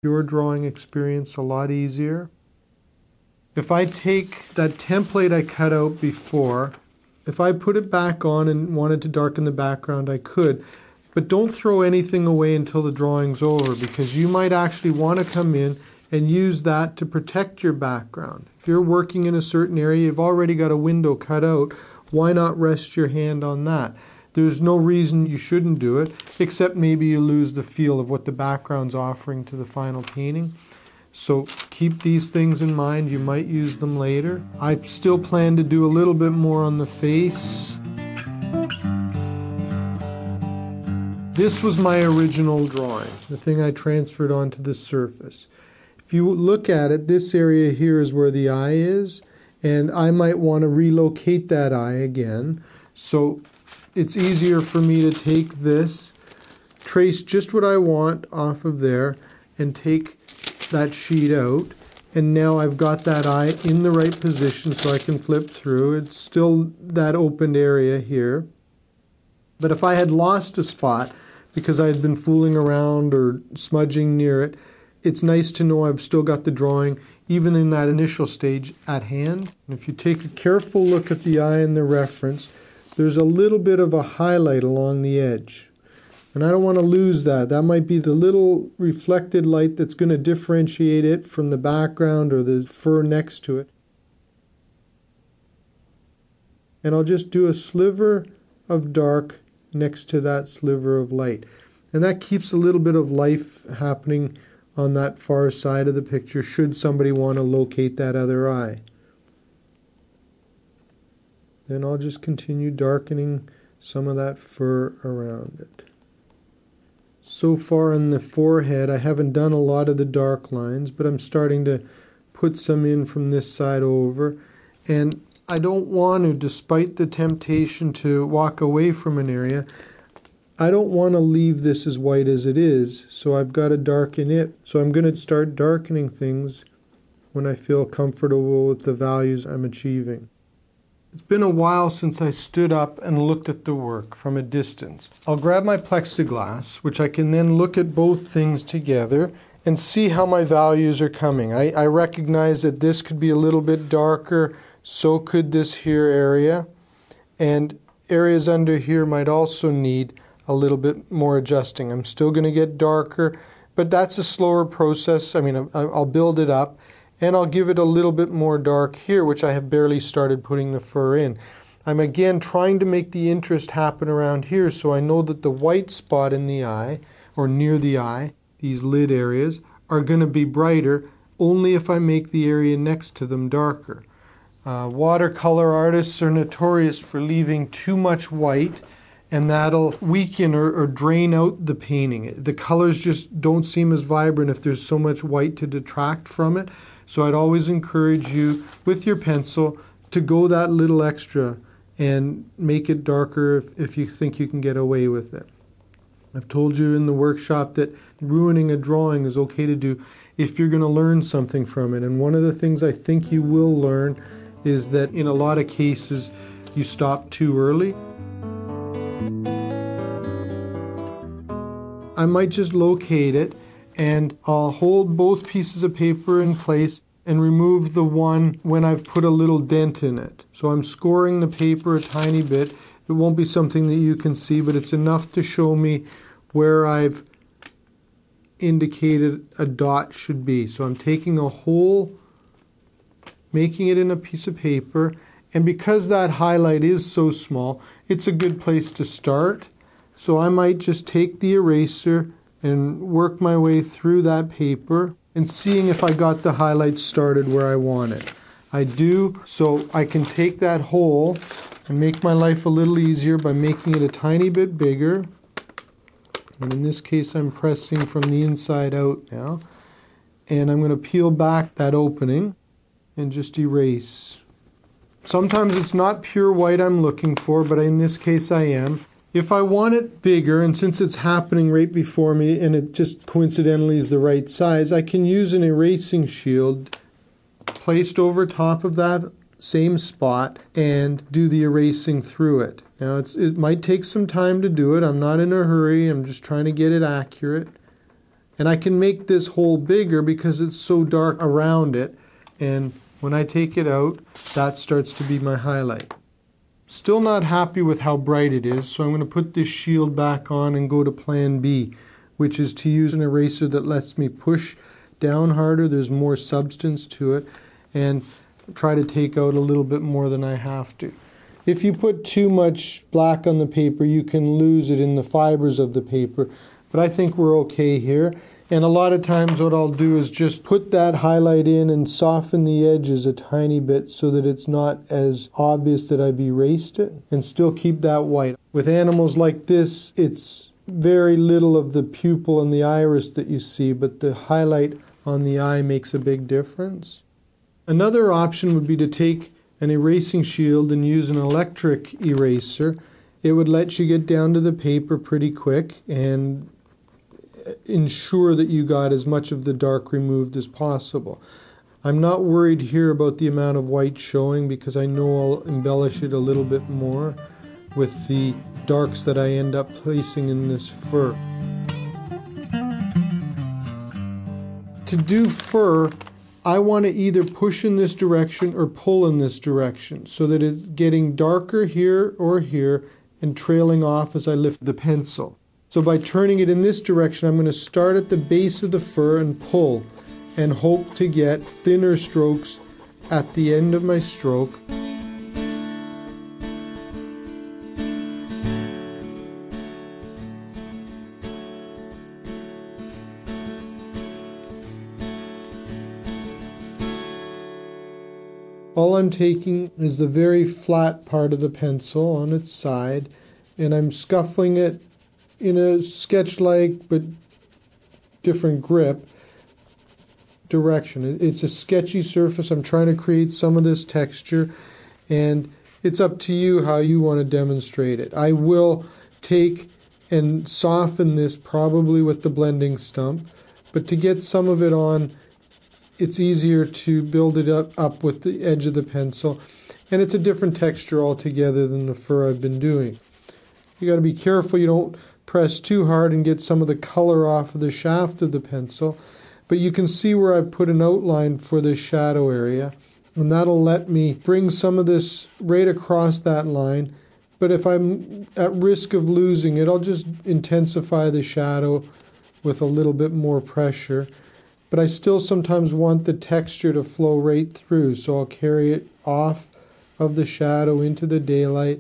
your drawing experience a lot easier. If I take that template I cut out before, if I put it back on and wanted to darken the background, I could. But don't throw anything away until the drawing's over, because you might actually want to come in and use that to protect your background. If you're working in a certain area, you've already got a window cut out, why not rest your hand on that? There's no reason you shouldn't do it, except maybe you lose the feel of what the background's offering to the final painting. So keep these things in mind. You might use them later. I still plan to do a little bit more on the face. This was my original drawing, the thing I transferred onto the surface. If you look at it, this area here is where the eye is, and I might want to relocate that eye again. So it's easier for me to take this, trace just what I want off of there, and take that sheet out. And now I've got that eye in the right position so I can flip through. It's still that opened area here. But if I had lost a spot because I had been fooling around or smudging near it, it's nice to know I've still got the drawing, even in that initial stage, at hand. And if you take a careful look at the eye in the reference, there's a little bit of a highlight along the edge. And I don't want to lose that. That might be the little reflected light that's going to differentiate it from the background or the fur next to it. And I'll just do a sliver of dark next to that sliver of light. And that keeps a little bit of life happening on that far side of the picture should somebody want to locate that other eye. Then I'll just continue darkening some of that fur around it. So far in the forehead, I haven't done a lot of the dark lines, but I'm starting to put some in from this side over. And I don't want to, despite the temptation to walk away from an area, I don't want to leave this as white as it is, so I've got to darken it. So I'm going to start darkening things when I feel comfortable with the values I'm achieving. It's been a while since I stood up and looked at the work from a distance. I'll grab my plexiglass, which I can then look at both things together and see how my values are coming. I recognize that this could be a little bit darker, so could this here area, and areas under here might also need a little bit more adjusting. I'm still going to get darker, but that's a slower process. I mean, I'll build it up. And I'll give it a little bit more dark here, which I have barely started putting the fur in. I'm again trying to make the interest happen around here, so I know that the white spot in the eye, or near the eye, these lid areas, are going to be brighter only if I make the area next to them darker. Watercolor artists are notorious for leaving too much white, and that'll weaken or drain out the painting. The colors just don't seem as vibrant if there's so much white to detract from it. So I'd always encourage you, with your pencil, to go that little extra and make it darker if you think you can get away with it. I've told you in the workshop that ruining a drawing is okay to do if you're going to learn something from it. And one of the things I think you will learn is that in a lot of cases, you stop too early. I might just locate it, and I'll hold both pieces of paper in place and remove the one when I've put a little dent in it. So I'm scoring the paper a tiny bit. It won't be something that you can see, but it's enough to show me where I've indicated a dot should be. So I'm taking a hole, making it in a piece of paper, and because that highlight is so small, it's a good place to start. So I might just take the eraser and work my way through that paper and seeing if I got the highlights started where I want it. I do, so I can take that hole and make my life a little easier by making it a tiny bit bigger. And in this case, I'm pressing from the inside out now. And I'm going to peel back that opening and just erase. Sometimes it's not pure white I'm looking for, but in this case I am. If I want it bigger, and since it's happening right before me and it just coincidentally is the right size, I can use an erasing shield placed over top of that same spot and do the erasing through it. Now it might take some time to do it. I'm not in a hurry. I'm just trying to get it accurate. And I can make this hole bigger because it's so dark around it. And when I take it out, that starts to be my highlight. Still not happy with how bright it is, so I'm going to put this shield back on and go to plan B, which is to use an eraser that lets me push down harder. There's more substance to it, and try to take out a little bit more than I have to. If you put too much black on the paper, you can lose it in the fibers of the paper, but I think we're okay here. And a lot of times what I'll do is just put that highlight in and soften the edges a tiny bit so that it's not as obvious that I've erased it, and still keep that white. With animals like this, it's very little of the pupil and the iris that you see, but the highlight on the eye makes a big difference. Another option would be to take an erasing shield and use an electric eraser. It would let you get down to the paper pretty quick and ensure that you got as much of the dark removed as possible. I'm not worried here about the amount of white showing because I know I'll embellish it a little bit more with the darks that I end up placing in this fur. To do fur, I want to either push in this direction or pull in this direction so that it's getting darker here or here and trailing off as I lift the pencil. So by turning it in this direction, I'm going to start at the base of the fur and pull, and hope to get thinner strokes at the end of my stroke. All I'm taking is the very flat part of the pencil on its side, and I'm scuffling it in a sketch-like but different grip direction. It's a sketchy surface. I'm trying to create some of this texture, and it's up to you how you want to demonstrate it. I will take and soften this probably with the blending stump, but to get some of it on, it's easier to build it up with the edge of the pencil, and it's a different texture altogether than the fur I've been doing. You got to be careful you don't press too hard and get some of the color off of the shaft of the pencil, but you can see where I've put an outline for this shadow area, and that'll let me bring some of this right across that line. But if I'm at risk of losing it, I'll just intensify the shadow with a little bit more pressure. But I still sometimes want the texture to flow right through, so I'll carry it off of the shadow into the daylight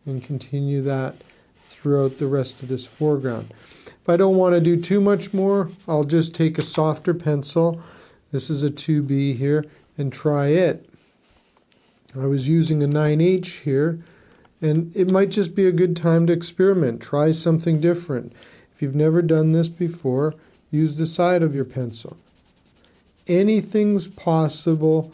and continue that throughout the rest of this foreground. If I don't want to do too much more, I'll just take a softer pencil. This is a 2B here, and try it. I was using a 9H here, and it might just be a good time to experiment. Try something different. If you've never done this before, use the side of your pencil. Anything's possible,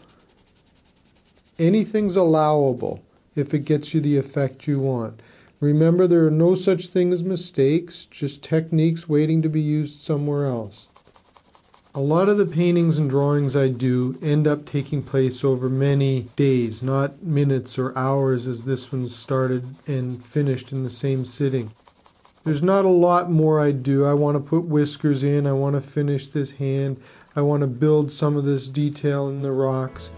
anything's allowable if it gets you the effect you want. Remember, there are no such thing as mistakes, just techniques waiting to be used somewhere else. A lot of the paintings and drawings I do end up taking place over many days, not minutes or hours as this one started and finished in the same sitting. There's not a lot more I do. I want to put whiskers in, I want to finish this hand, I want to build some of this detail in the rocks,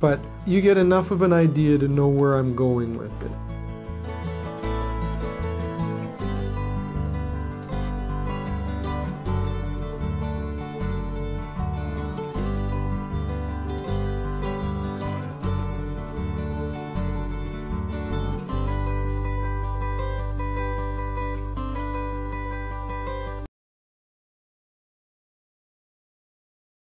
but you get enough of an idea to know where I'm going with it.